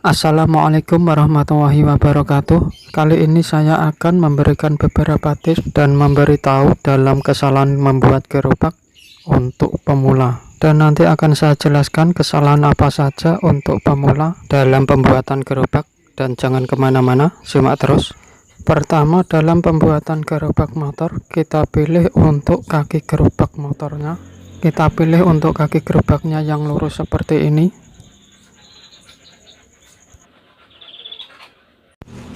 Assalamualaikum warahmatullahi wabarakatuh. Kali ini saya akan memberikan beberapa tips dan memberitahu dalam kesalahan membuat gerobak untuk pemula. Dan nanti akan saya jelaskan kesalahan apa saja untuk pemula dalam pembuatan gerobak. Dan jangan kemana-mana, simak terus. Pertama, dalam pembuatan gerobak motor, kita pilih untuk kaki gerobak motornya. Kita pilih untuk kaki gerobaknya yang lurus seperti ini.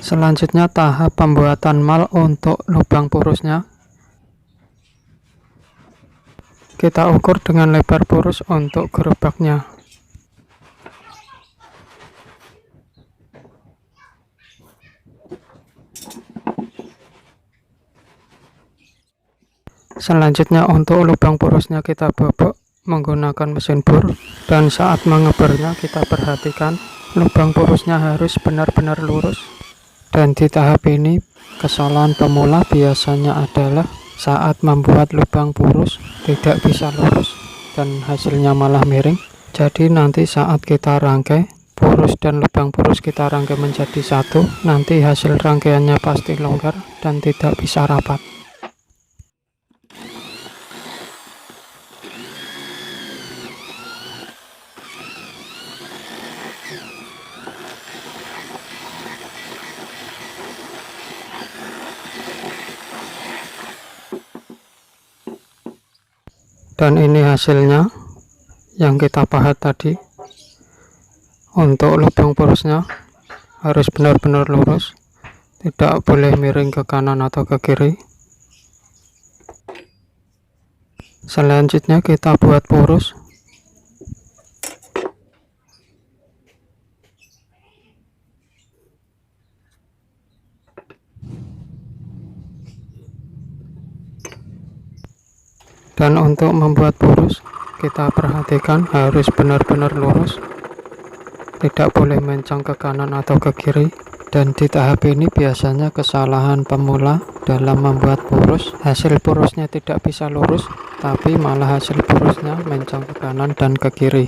Selanjutnya tahap pembuatan mal untuk lubang purusnya. Kita ukur dengan lebar purus untuk gerobaknya. Selanjutnya untuk lubang purusnya kita bobok menggunakan mesin bor, dan saat mengebornya kita perhatikan lubang purusnya harus benar-benar lurus. Dan di tahap ini kesalahan pemula biasanya adalah saat membuat lubang purus tidak bisa lurus dan hasilnya malah miring. Jadi nanti saat kita rangkai purus dan lubang purus kita rangkai menjadi satu, nanti hasil rangkaiannya pasti longgar dan tidak bisa rapat. Dan ini hasilnya yang kita pahat tadi. Untuk lubang purusnya harus benar-benar lurus, tidak boleh miring ke kanan atau ke kiri. Selanjutnya kita buat purus. Dan untuk membuat purus kita perhatikan harus benar-benar lurus, tidak boleh mencang ke kanan atau ke kiri. Dan di tahap ini biasanya kesalahan pemula dalam membuat purus, hasil purusnya tidak bisa lurus, tapi malah hasil purusnya mencang ke kanan dan ke kiri.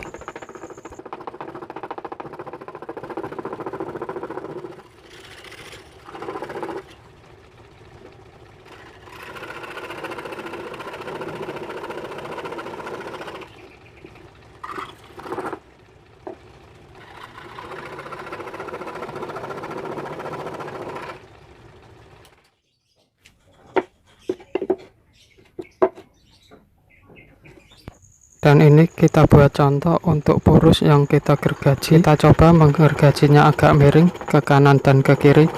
Dan ini kita buat contoh untuk purus yang kita gergaji. Kita coba menggergajinya agak miring ke kanan dan ke kiri.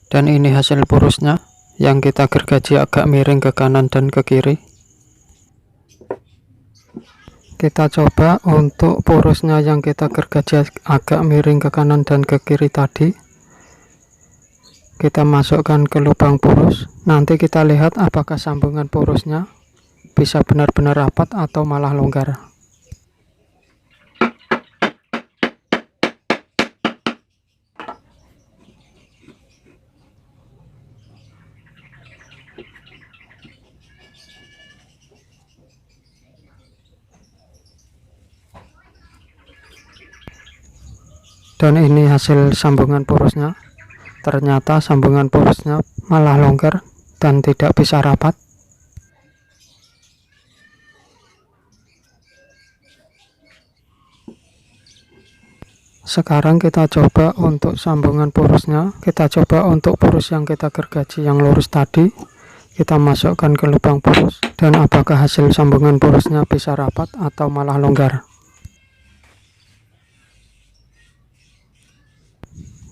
Dan ini hasil purusnya yang kita gergaji agak miring ke kanan dan ke kiri. Kita coba untuk purusnya yang kita gergaji agak miring ke kanan dan ke kiri tadi, kita masukkan ke lubang purus. Nanti kita lihat apakah sambungan purusnya bisa benar-benar rapat atau malah longgar. Dan ini hasil sambungan purusnya. Ternyata sambungan purusnya malah longgar dan tidak bisa rapat. Sekarang kita coba untuk sambungan purusnya. Kita coba untuk purus yang kita gergaji yang lurus tadi, kita masukkan ke lubang purus, dan apakah hasil sambungan purusnya bisa rapat atau malah longgar.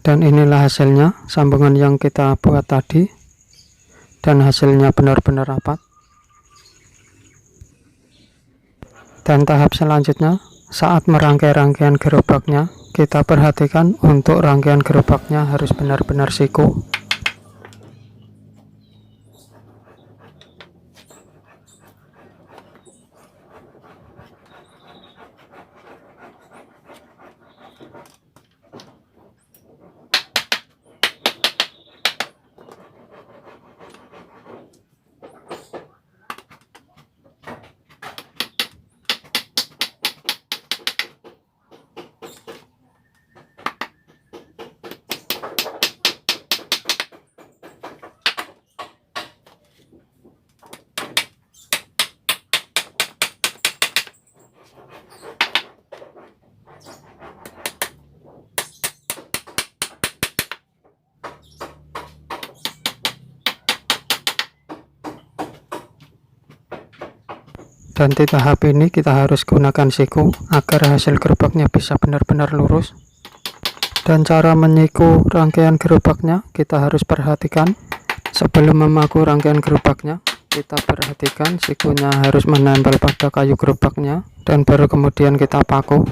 Dan inilah hasilnya, sambungan yang kita buat tadi, dan hasilnya benar-benar rapat. Dan tahap selanjutnya, saat merangkai rangkaian gerobaknya, Kita perhatikan untuk rangkaian gerobaknya harus benar-benar siku. Dan di tahap ini kita harus gunakan siku agar hasil gerobaknya bisa benar-benar lurus. Dan cara menyiku rangkaian gerobaknya kita harus perhatikan. Sebelum memaku rangkaian gerobaknya, kita perhatikan sikunya harus menempel pada kayu gerobaknya, dan baru kemudian kita paku.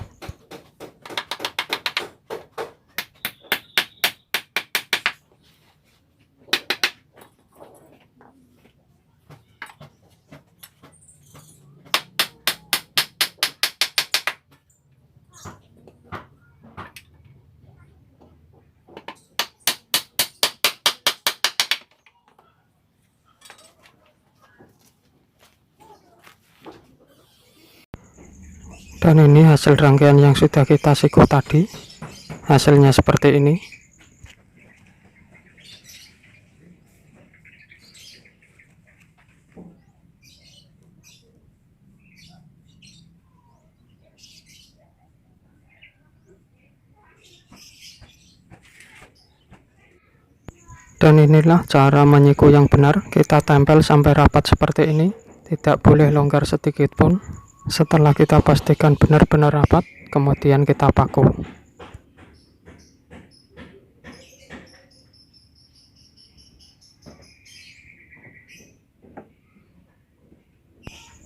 Dan ini hasil rangkaian yang sudah kita siku tadi. Hasilnya seperti ini. Dan inilah cara menyiku yang benar. Kita tempel sampai rapat seperti ini, tidak boleh longgar sedikit pun. Setelah kita pastikan benar-benar rapat, kemudian kita paku.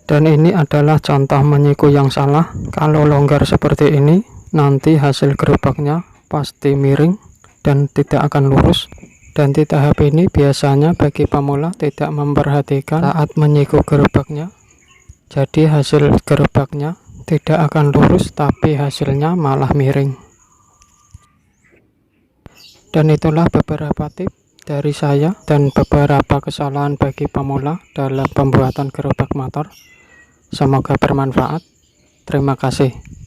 Dan ini adalah contoh menyiku yang salah. Kalau longgar seperti ini, nanti hasil gerobaknya pasti miring dan tidak akan lurus. Dan di tahap ini biasanya bagi pemula tidak memperhatikan saat menyiku gerobaknya. Jadi hasil gerobaknya tidak akan lurus, tapi hasilnya malah miring. Dan itulah beberapa tips dari saya dan beberapa kesalahan bagi pemula dalam pembuatan gerobak motor. Semoga bermanfaat. Terima kasih.